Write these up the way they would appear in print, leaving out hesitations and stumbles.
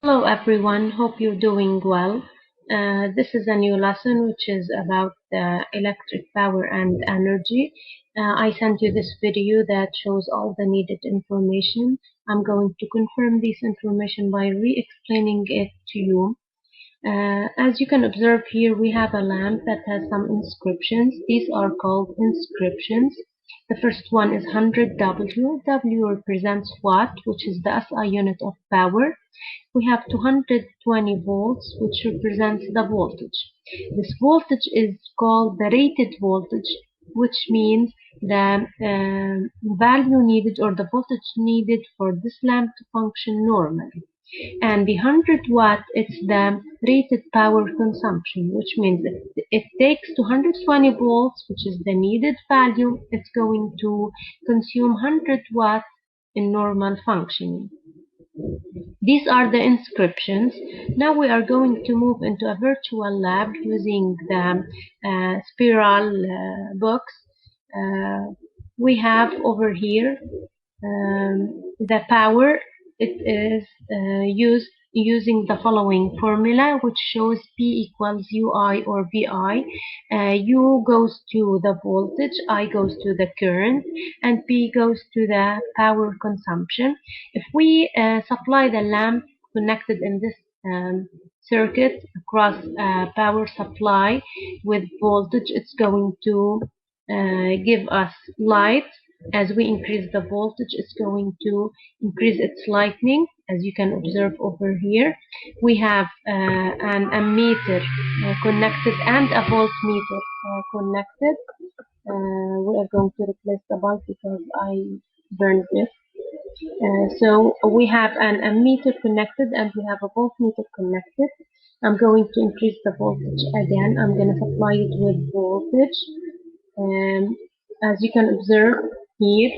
Hello everyone, hope you're doing well. This is a new lesson which is about electric power and energy. I sent you this video that shows all the needed information. I'm going to confirm this information by re-explaining it to you. As you can observe here, we have a lamp that has some inscriptions. These are called inscriptions. The first one is 100W. W represents watt, which is the SI unit of power. We have 220 volts, which represents the voltage. This voltage is called the rated voltage, which means the value needed or the voltage needed for this lamp to function normally. And the 100 watt, it's the rated power consumption, which means it takes 220 volts, which is the needed value. It's going to consume 100 watts in normal functioning. These are the inscriptions. Now we are going to move into a virtual lab using the spiral books. We have over here the power. It is used using the following formula, which shows P equals UI or VI. U goes to the voltage, I goes to the current, and P goes to the power consumption. If we supply the lamp connected in this circuit across power supply with voltage, it's going to give us light. As we increase the voltage, it's going to increase its lightning. As you can observe over here, we have an ammeter connected and a voltmeter connected. We are going to replace the bulb because I burned it. So we have an ammeter connected and we have a voltmeter connected. I'm going to increase the voltage again. I'm going to supply it with voltage. As you can observe here,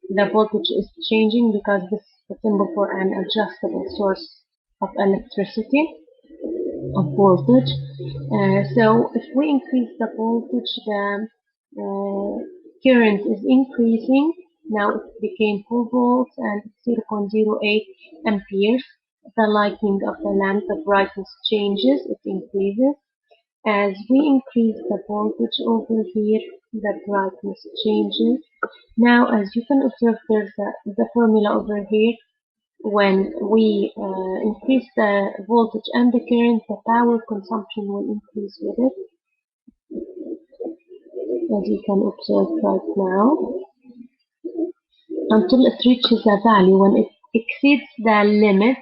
the voltage is changing because this is the symbol for an adjustable source of electricity, of voltage. So if we increase the voltage, the current is increasing. Now it became 4 volts and 0.08 amperes. The lighting of the lamp, the brightness changes, it increases. As we increase the voltage over here, the brightness changes. Now, as you can observe, there's the formula over here. When we increase the voltage and the current, the power consumption will increase with it, as you can observe right now, until it reaches a value. When it exceeds the limits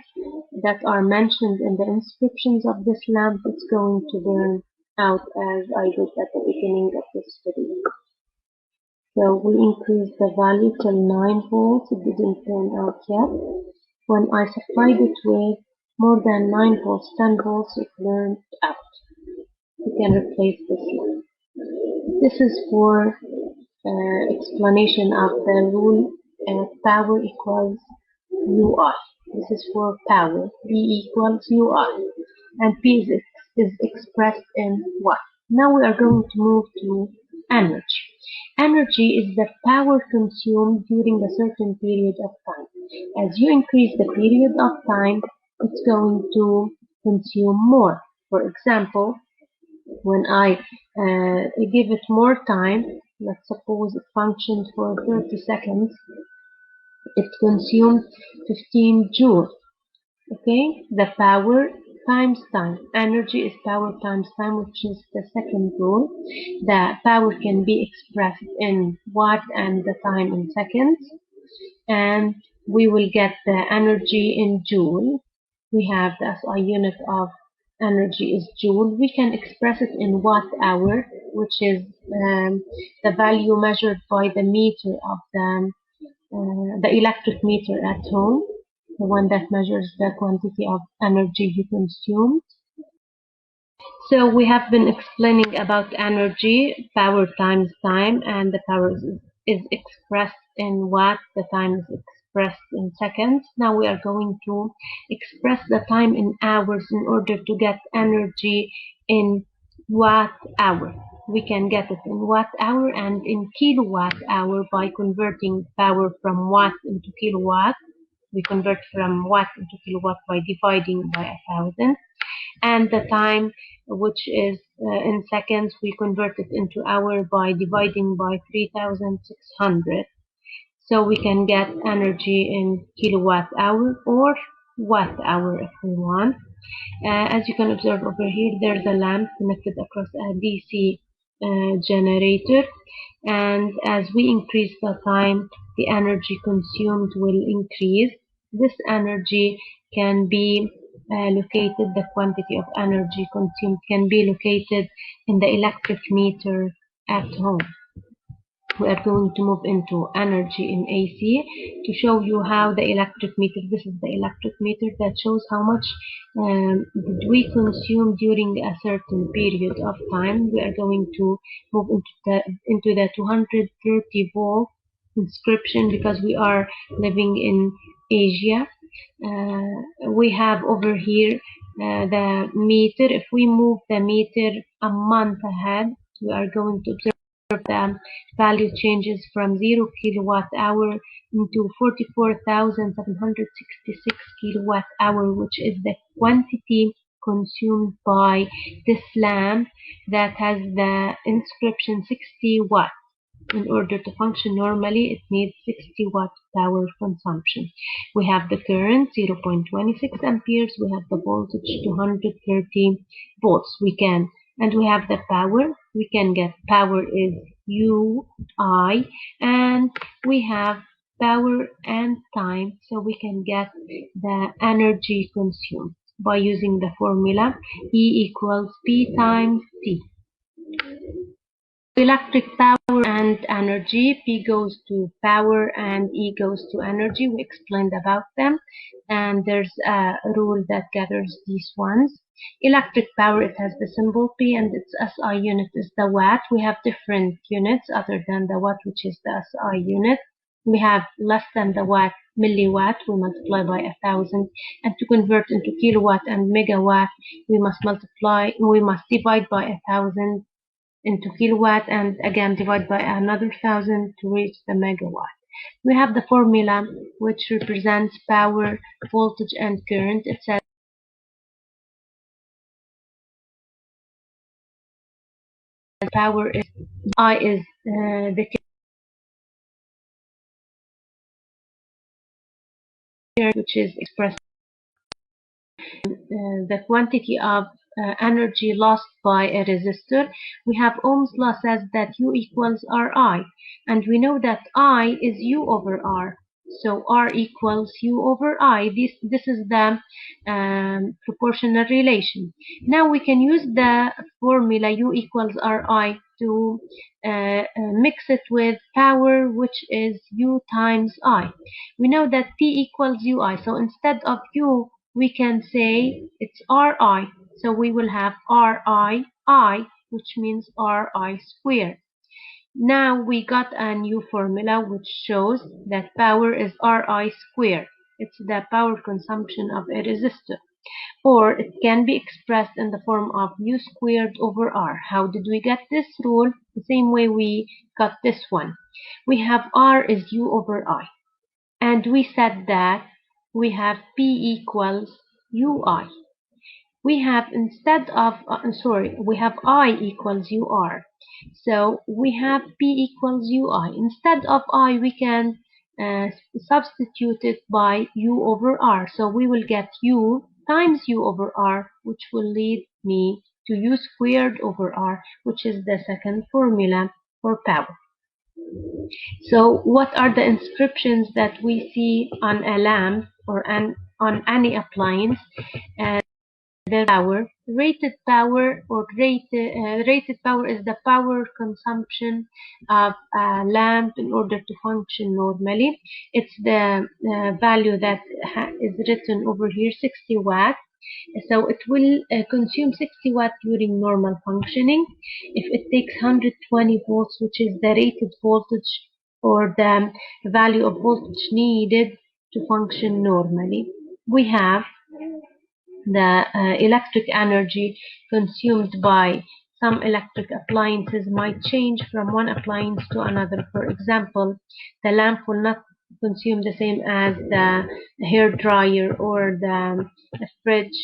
that are mentioned in the inscriptions of this lamp, it's going to burn out, as I did at the beginning of this video. So we increased the value till 9 volts. It didn't turn out yet. When I supplied it with more than 9 volts, 10 volts, it burned out. You can replace this lamp. This is for explanation of the rule power equals UI. This is for power. P equals UI. And P is expressed in watt. Now we are going to move to energy. Energy is the power consumed during a certain period of time. As you increase the period of time, it's going to consume more. For example, when I give it more time, let's suppose it functions for 30 seconds, it consumes 15 joules. Okay, the power times time. Energy is power times time, which is the second rule. The power can be expressed in watt and the time in seconds. And we will get the energy in joule. We have the SI unit of energy is joule. We can express it in watt hour, which is the value measured by the meter of the electric meter at home, the one that measures the quantity of energy you consumed. So we have been explaining about energy, power times time, and the power is expressed in watt, the time is expressed in seconds. Now we are going to express the time in hours in order to get energy in watt hour. We can get it in watt hour and in kilowatt hour by converting power from watt into kilowatt. we convert from watt into kilowatt by dividing by 1,000. And the time, which is in seconds, we convert it into hour by dividing by 3,600. So we can get energy in kilowatt hour or watt hour if we want. As you can observe over here, there's a lamp connected across a DC generator, and as we increase the time, the energy consumed will increase. This energy can be located, the quantity of energy consumed can be located in the electric meter at home. We are going to move into energy in AC to show you how the electric meter, this is the electric meter that shows how much did we consume during a certain period of time. We are going to move into the 230 volt inscription because we are living in Asia. We have over here the meter. If we move the meter a month ahead, we are going to observe the value changes from 0 kilowatt hour into 44,766 kilowatt hour, which is the quantity consumed by this lamp that has the inscription 60 watt. In order to function normally, it needs 60 watt power consumption. We have the current 0.26 amperes. We have the voltage 230 volts. And we have the power. We can get power is U, I, and we have power and time, so we can get the energy consumed by using the formula E equals P times T. Electric power and energy, P goes to power and E goes to energy. We explained about them, and there's a rule that gathers these ones. Electric power, it has the symbol P, and its SI unit is the watt. We have different units other than the watt, which is the SI unit. We have less than the watt, milliwatt, we multiply by 1,000, and to convert into kilowatt and megawatt, we must divide by 1,000 into kilowatt, and again divide by another 1,000 to reach the megawatt. We have the formula which represents power, voltage, and current. It says power is I is the current, which is expressed the quantity of energy lost by a resistor. We have Ohm's law says that U equals Ri, and we know that I is U over R. So R equals U over I. This is the proportional relation. Now we can use the formula U equals Ri to mix it with power, which is U times I. We know that P equals Ui. So instead of U, we can say it's Ri. So we will have Ri, which means Ri squared. Now we got a new formula which shows that power is Ri squared. It's the power consumption of a resistor. Or it can be expressed in the form of U squared over R. How did we get this rule? The same way we got this one. We have R is U over I. And we said that we have P equals Ui. We have instead of, we have I equals UR. So we have P equals Ui. Instead of I, we can substitute it by U over R. So we will get U times U over R, which will lead me to U squared over R, which is the second formula for power. So what are the inscriptions that we see on a lamp or on any appliance? The power, rated power, or rated power is the power consumption of a lamp in order to function normally. It's the value that is written over here, 60 watt. So it will consume 60 watt during normal functioning. If it takes 120 volts, which is the rated voltage or the value of voltage needed to function normally, we have the electric energy consumed by some electric appliances might change from one appliance to another. For example, the lamp will not consume the same as the hair dryer or the fridge,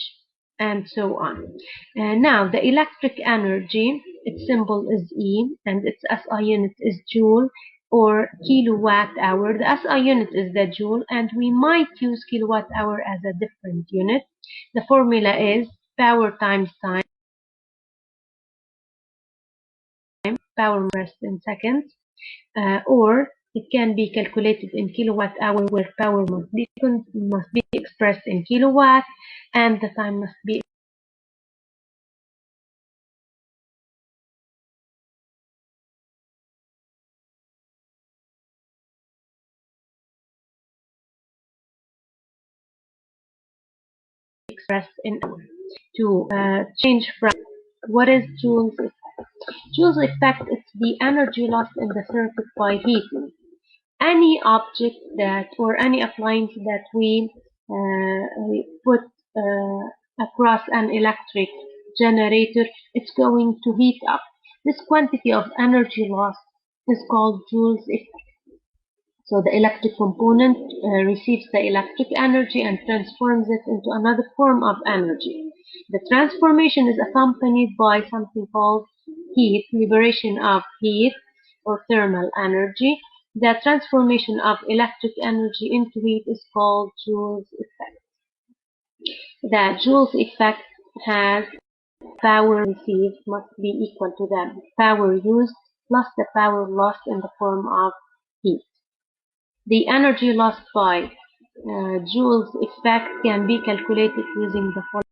and so on. Now, the electric energy, its symbol is E, and its SI unit is joule or kilowatt hour. The SI unit is the joule, and we might use kilowatt hour as a different unit. The formula is power times time, power expressed in seconds, or it can be calculated in kilowatt hour, where power must be expressed in kilowatt, and the time must be expressed in hour. To change from what is Joule's effect? Joule's effect is the energy lost in the circuit by heating. Any object that or any appliance that we put across an electric generator, it's going to heat up. This quantity of energy lost is called Joule's effect. So the electric component receives the electric energy and transforms it into another form of energy. The transformation is accompanied by something called heat, liberation of heat or thermal energy. The transformation of electric energy into heat is called Joule's effect. The Joule's effect has power received must be equal to the power used plus the power lost in the form of heat. The energy lost by Joule's effect can be calculated using the following